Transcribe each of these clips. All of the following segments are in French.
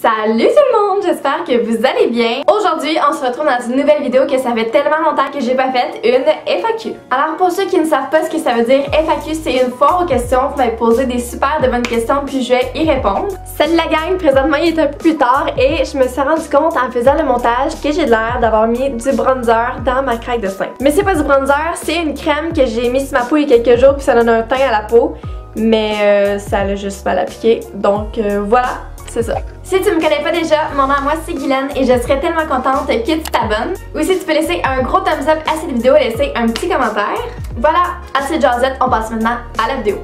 Salut tout le monde, j'espère que vous allez bien. Aujourd'hui, on se retrouve dans une nouvelle vidéo que ça fait tellement longtemps que j'ai pas faite, une FAQ. Alors pour ceux qui ne savent pas ce que ça veut dire, FAQ c'est une foire aux questions. Vous m'avez posé des super de bonnes questions puis je vais y répondre. Salut la gang, présentement il est un peu plus tard et je me suis rendu compte en faisant le montage que j'ai l'air d'avoir mis du bronzer dans ma craque de sein. Mais c'est pas du bronzer, c'est une crème que j'ai mis sur ma peau il y a quelques jours puis ça donne un teint à la peau. Mais ça l'a juste mal appliqué, donc voilà. C'est ça. Si tu me connais pas déjà, mon nom à moi c'est Guylaine et je serais tellement contente que tu t'abonnes. Aussi tu peux laisser un gros thumbs up à cette vidéo et laisser un petit commentaire. Voilà, assez de jasette, on passe maintenant à la vidéo.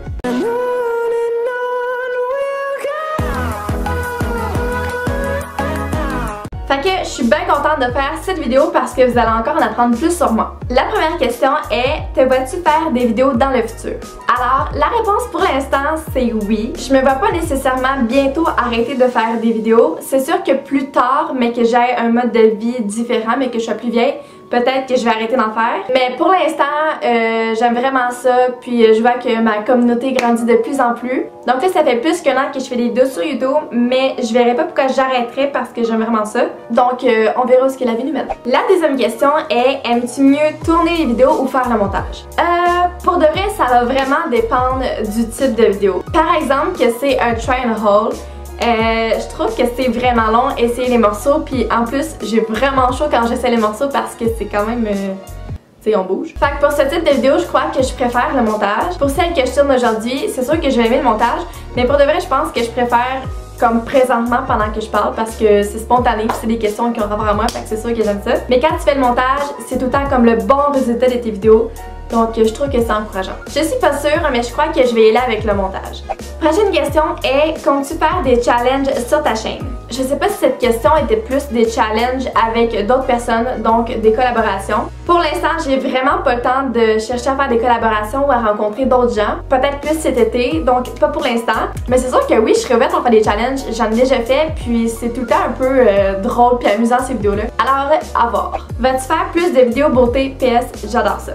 Fait que je suis bien contente de faire cette vidéo parce que vous allez encore en apprendre plus sur moi. La première question est, te vois-tu faire des vidéos dans le futur? Alors, la réponse pour l'instant, c'est oui. Je me vois pas nécessairement bientôt arrêter de faire des vidéos. C'est sûr que plus tard, mais que j'ai un mode de vie différent, mais que je sois plus vieille, peut-être que je vais arrêter d'en faire. Mais pour l'instant, j'aime vraiment ça. Puis je vois que ma communauté grandit de plus en plus. Donc là, ça fait plus qu'un an que je fais des vidéos sur YouTube. Mais je verrai pas pourquoi j'arrêterai parce que j'aime vraiment ça. Donc on verra où ce que la vie nous mène. La deuxième question est, aimes-tu mieux tourner les vidéos ou faire le montage? Pour de vrai, ça va vraiment dépendre du type de vidéo. Par exemple, que c'est un try and haul. Je trouve que c'est vraiment long essayer les morceaux, puis en plus j'ai vraiment chaud quand j'essaie les morceaux parce que c'est quand même, tu sais, on bouge. Fait que pour ce type de vidéo, je crois que je préfère le montage. Pour celle que je tourne aujourd'hui, c'est sûr que je vais aimer le montage, mais pour de vrai, je pense que je préfère comme présentement pendant que je parle parce que c'est spontané puis c'est des questions qui ont rapport à moi, fait que c'est sûr que j'aime ça. Mais quand tu fais le montage, c'est tout le temps comme le bon résultat de tes vidéos. Donc je trouve que c'est encourageant. Je suis pas sûre, mais je crois que je vais y aller avec le montage. Prochaine question est, comptes-tu faire des challenges sur ta chaîne? Je sais pas si cette question était plus des challenges avec d'autres personnes, donc des collaborations. Pour l'instant, j'ai vraiment pas le temps de chercher à faire des collaborations ou à rencontrer d'autres gens. Peut-être plus cet été, donc pas pour l'instant. Mais c'est sûr que oui, je serais ouverte à faire des challenges. J'en ai déjà fait, puis c'est tout le temps un peu drôle puis amusant ces vidéos-là. Alors, à voir. Vas-tu faire plus de vidéos beauté? PS, j'adore ça.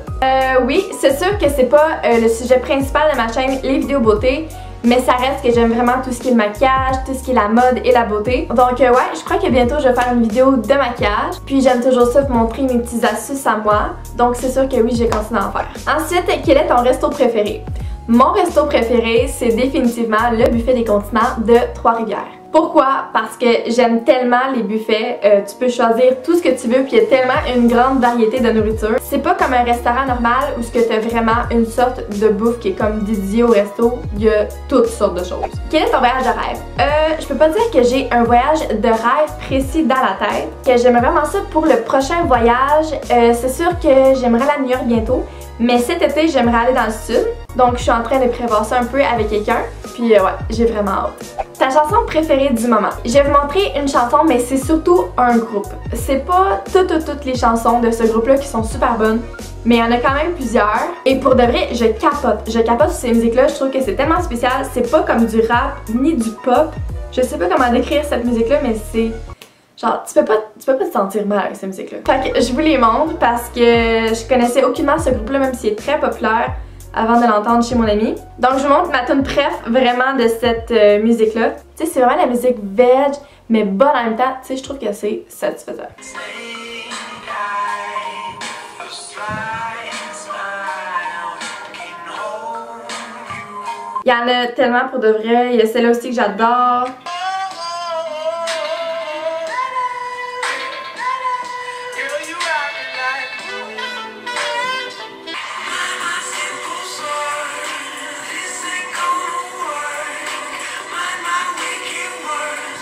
Oui, c'est sûr que c'est pas le sujet principal de ma chaîne, les vidéos beauté. Mais ça reste que j'aime vraiment tout ce qui est le maquillage, tout ce qui est la mode et la beauté. Donc ouais, je crois que bientôt je vais faire une vidéo de maquillage. Puis j'aime toujours ça pour montrer mes petites astuces à moi. Donc c'est sûr que oui, je vais continuer à en faire. Ensuite, quel est ton resto préféré? Mon resto préféré, c'est définitivement le buffet des continents de Trois-Rivières. Pourquoi? Parce que j'aime tellement les buffets, tu peux choisir tout ce que tu veux puis il y a tellement une grande variété de nourriture. C'est pas comme un restaurant normal où tu as vraiment une sorte de bouffe qui est comme dédiée au resto, il y a toutes sortes de choses. Quel est ton voyage de rêve? Je peux pas dire que j'ai un voyage de rêve précis dans la tête, que j'aimerais vraiment ça pour le prochain voyage. C'est sûr que j'aimerais aller à New York bientôt, mais cet été j'aimerais aller dans le sud, donc je suis en train de prévoir ça un peu avec quelqu'un, puis ouais, j'ai vraiment hâte. Ta chanson préférée du moment? Je vais vous montrer une chanson, mais c'est surtout un groupe. C'est pas toutes les chansons de ce groupe-là qui sont super bonnes, mais il y en a quand même plusieurs. Et pour de vrai, je capote sur ces musiques-là. Je trouve que c'est tellement spécial. C'est pas comme du rap ni du pop. Je sais pas comment décrire cette musique-là, mais c'est... genre, tu peux pas te sentir mal avec cette musique-là. Fait que je vous les montre parce que je connaissais aucunement ce groupe-là, même s'il est très populaire, avant de l'entendre chez mon ami. Donc je vous montre ma tune préf vraiment de cette musique-là. Tu sais, c'est vraiment la musique veg, mais bonne en même temps. Tu sais, je trouve que c'est satisfaisant. Il y en a tellement pour de vrai. Il y a celle-là aussi que j'adore.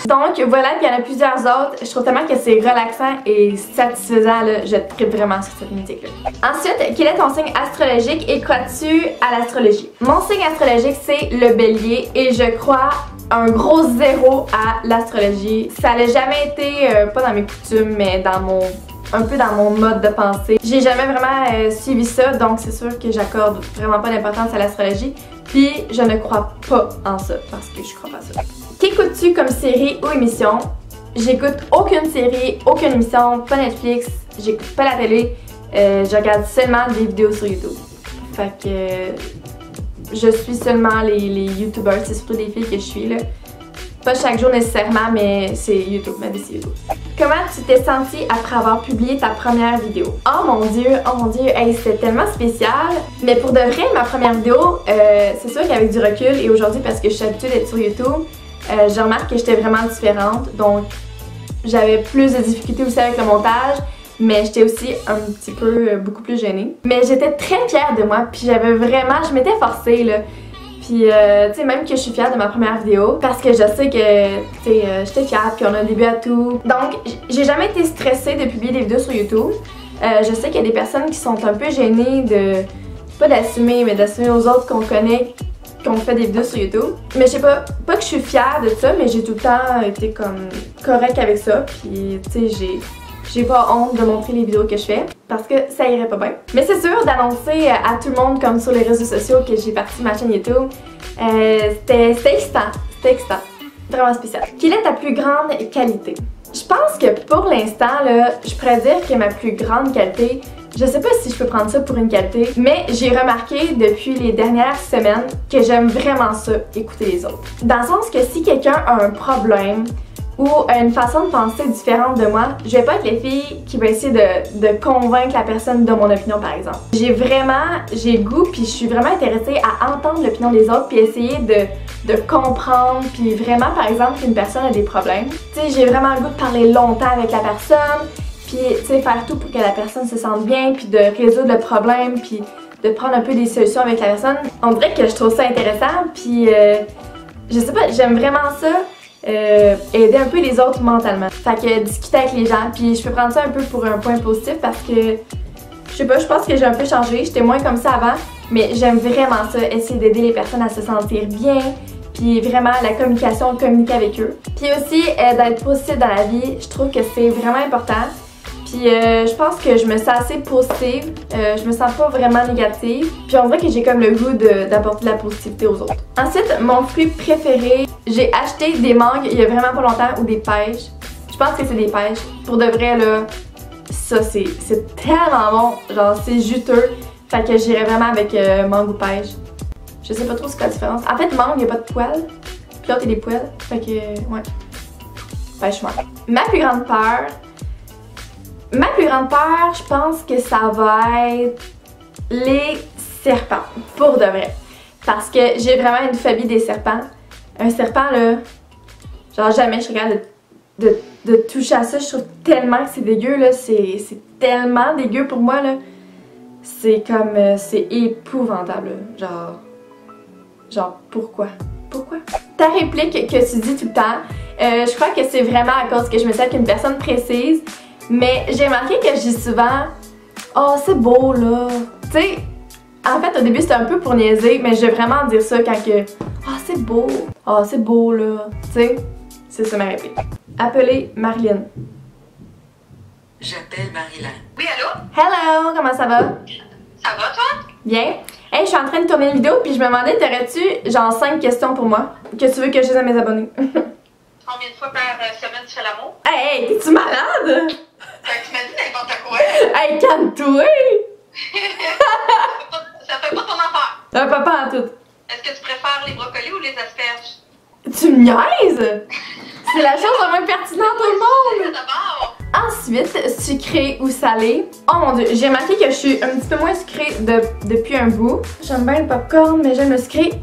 Donc voilà, puis il y en a plusieurs autres. Je trouve tellement que c'est relaxant et satisfaisant, là. Je tripe vraiment sur cette musique-là. Ensuite, quel est ton signe astrologique et crois-tu à l'astrologie? Mon signe astrologique, c'est le bélier et je crois un gros zéro à l'astrologie. Ça n'a jamais été, pas dans mes coutumes, mais un peu dans mon mode de pensée. J'ai jamais vraiment suivi ça, donc c'est sûr que j'accorde vraiment pas d'importance à l'astrologie. Puis je ne crois pas en ça, parce que je crois pas à ça. Qu'écoutes-tu comme série ou émission? J'écoute aucune série, aucune émission, pas Netflix, j'écoute pas la télé, je regarde seulement des vidéos sur YouTube. Fait que je suis seulement les YouTubers, c'est surtout des filles que je suis là. Pas chaque jour nécessairement, mais c'est YouTube, ma vie c'est YouTube. Comment tu t'es sentie après avoir publié ta première vidéo? Oh mon dieu, hey, c'était tellement spécial. Mais pour de vrai, ma première vidéo, c'est sûr qu'avec du recul et aujourd'hui parce que je suis habituée d'être sur YouTube, je remarque que j'étais vraiment différente. Donc j'avais plus de difficultés aussi avec le montage, mais j'étais aussi un petit peu, beaucoup plus gênée. Mais j'étais très fière de moi, puis j'avais vraiment, je m'étais forcée là. Puis, tu sais, même que je suis fière de ma première vidéo parce que je sais que, tu sais, j'étais fière puis on a un début à tout. Donc, j'ai jamais été stressée de publier des vidéos sur YouTube. Je sais qu'il y a des personnes qui sont un peu gênées de, pas d'assumer, mais d'assumer aux autres qu'on connaît qu'on fait des vidéos sur YouTube. Mais je sais pas que je suis fière de ça, mais j'ai tout le temps été comme correcte avec ça. Puis, tu sais, j'ai pas honte de montrer les vidéos que je fais parce que ça irait pas bien. Mais c'est sûr d'annoncer à tout le monde comme sur les réseaux sociaux que j'ai parti ma chaîne YouTube, c'était excitant, vraiment spécial. Quelle est ta plus grande qualité? Je pense que pour l'instant là, je pourrais dire que ma plus grande qualité, je sais pas si je peux prendre ça pour une qualité, mais j'ai remarqué depuis les dernières semaines que j'aime vraiment ça, écouter les autres. Dans le sens que si quelqu'un a un problème ou une façon de penser différente de moi, je vais pas être les filles qui vont essayer de convaincre la personne de mon opinion par exemple. J'ai le goût puis je suis vraiment intéressée à entendre l'opinion des autres puis essayer de comprendre puis vraiment par exemple qu'une personne a des problèmes. Tu sais, j'ai vraiment le goût de parler longtemps avec la personne puis tu sais faire tout pour que la personne se sente bien puis de résoudre le problème puis de prendre un peu des solutions avec la personne. On dirait que je trouve ça intéressant puis je sais pas, j'aime vraiment ça. Aider un peu les autres mentalement. Fait que discuter avec les gens, puis je peux prendre ça un peu pour un point positif parce que je sais pas, je pense que j'ai un peu changé, j'étais moins comme ça avant, mais j'aime vraiment ça, essayer d'aider les personnes à se sentir bien, puis vraiment la communication, communiquer avec eux. Puis aussi d'être positif dans la vie, je trouve que c'est vraiment important. Puis je pense que je me sens assez positive, je me sens pas vraiment négative. Puis on dirait que j'ai comme le goût d'apporter de la positivité aux autres. Ensuite, mon fruit préféré, j'ai acheté des mangues il y a vraiment pas longtemps ou des pêches. Je pense que c'est des pêches. Pour de vrai là, ça c'est tellement bon, genre c'est juteux. Fait que j'irais vraiment avec mangue ou pêche. Je sais pas trop c'est quoi la différence. En fait mangue, il y a pas de poils, puis l'autre il y a des poils. Fait que ouais, pêche mangue. Ma plus grande peur, je pense que ça va être les serpents, pour de vrai. Parce que j'ai vraiment une phobie des serpents. Un serpent là, genre jamais je serais capable de toucher à ça. Je trouve tellement que c'est dégueu là, c'est tellement dégueu pour moi là. C'est comme, c'est épouvantable là. Genre pourquoi? Pourquoi? Ta réplique que tu dis tout le temps, je crois que c'est vraiment à cause que je me sens qu'une personne précise. Mais j'ai remarqué que je dis souvent « Oh, c'est beau là ». Tu sais, en fait au début c'était un peu pour niaiser, mais je vais vraiment dire ça quand que « Oh, c'est beau, oh, c'est beau là ». Tu sais, c'est ça ma réplique. Appelez Marilyn. J'appelle Marilyn. Oui, allô? Hello, comment ça va? Ça va, toi? Bien. Hey, je suis en train de tourner une vidéo puis je me demandais, t'aurais-tu genre 5 questions pour moi que tu veux que je dise à mes abonnés? Combien de fois par semaine tu fais l'amour? Hey, t'es-tu malade? Tu m'as dit n'importe quoi. Hey, calme-toi! Ça fait pas ton affaire. Un papa en tout. Est-ce que tu préfères les brocolis ou les asperges? Tu me niaises? C'est la chose la moins pertinente au monde! D'abord. Ensuite, sucré ou salé. Oh mon dieu, j'ai remarqué que je suis un petit peu moins sucrée depuis un bout. J'aime bien le popcorn, mais j'aime le sucré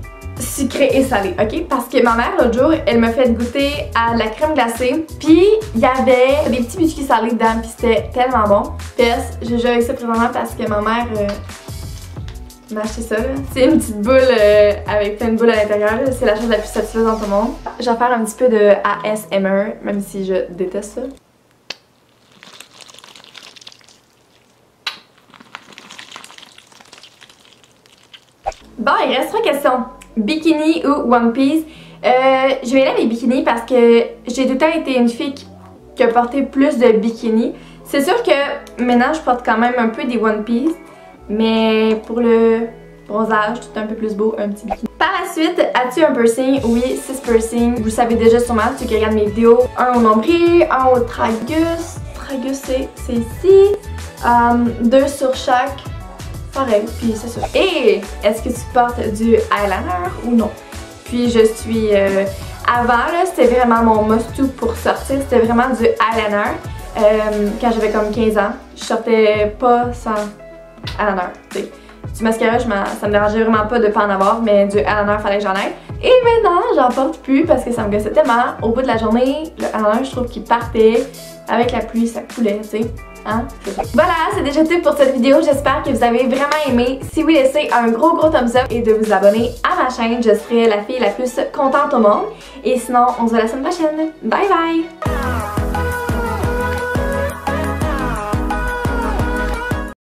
et salé, ok? Parce que ma mère, l'autre jour, elle m'a fait goûter à la crème glacée. Puis, il y avait des petits biscuits salés dedans, puis c'était tellement bon. PS, je joue avec ça présentement parce que ma mère m'a acheté ça, là. C'est une petite boule avec plein de boules à l'intérieur, c'est la chose la plus satisfaisante au monde. Je vais faire un petit peu de ASMR, même si je déteste ça. Bon, il reste 3 questions. Bikini ou One Piece? Je vais aller avec bikini parce que j'ai tout le temps été une fille qui a porté plus de bikini. C'est sûr que maintenant je porte quand même un peu des One Piece, mais pour le bronzage, tout un peu plus beau, un petit bikini. Par la suite, as-tu un piercing? Oui, 6 piercings. Vous le savez déjà sûrement, ceux qui regardent mes vidéos. Un au nombril, un au tragus. Tragus, c'est ici. 2 sur chaque. Pareil, puis c'est ça. Et est-ce que tu portes du eyeliner ou non? Puis je suis Avant, là, c'était vraiment mon must-do pour sortir. C'était vraiment du eyeliner. Quand j'avais comme 15 ans, je sortais pas sans eyeliner, tu sais. Du mascara, ça me dérangeait vraiment pas de pas en avoir, mais du eyeliner, fallait que j'en aie. Et maintenant, j'en porte plus parce que ça me gossait tellement. Au bout de la journée, le eyeliner, je trouve qu'il partait. Avec la pluie, ça coulait, tu sais. Hein? Voilà, c'est déjà tout pour cette vidéo. J'espère que vous avez vraiment aimé. Si oui, laissez un gros thumbs up et de vous abonner à ma chaîne. Je serai la fille la plus contente au monde. Et sinon, on se voit la semaine prochaine. Bye bye!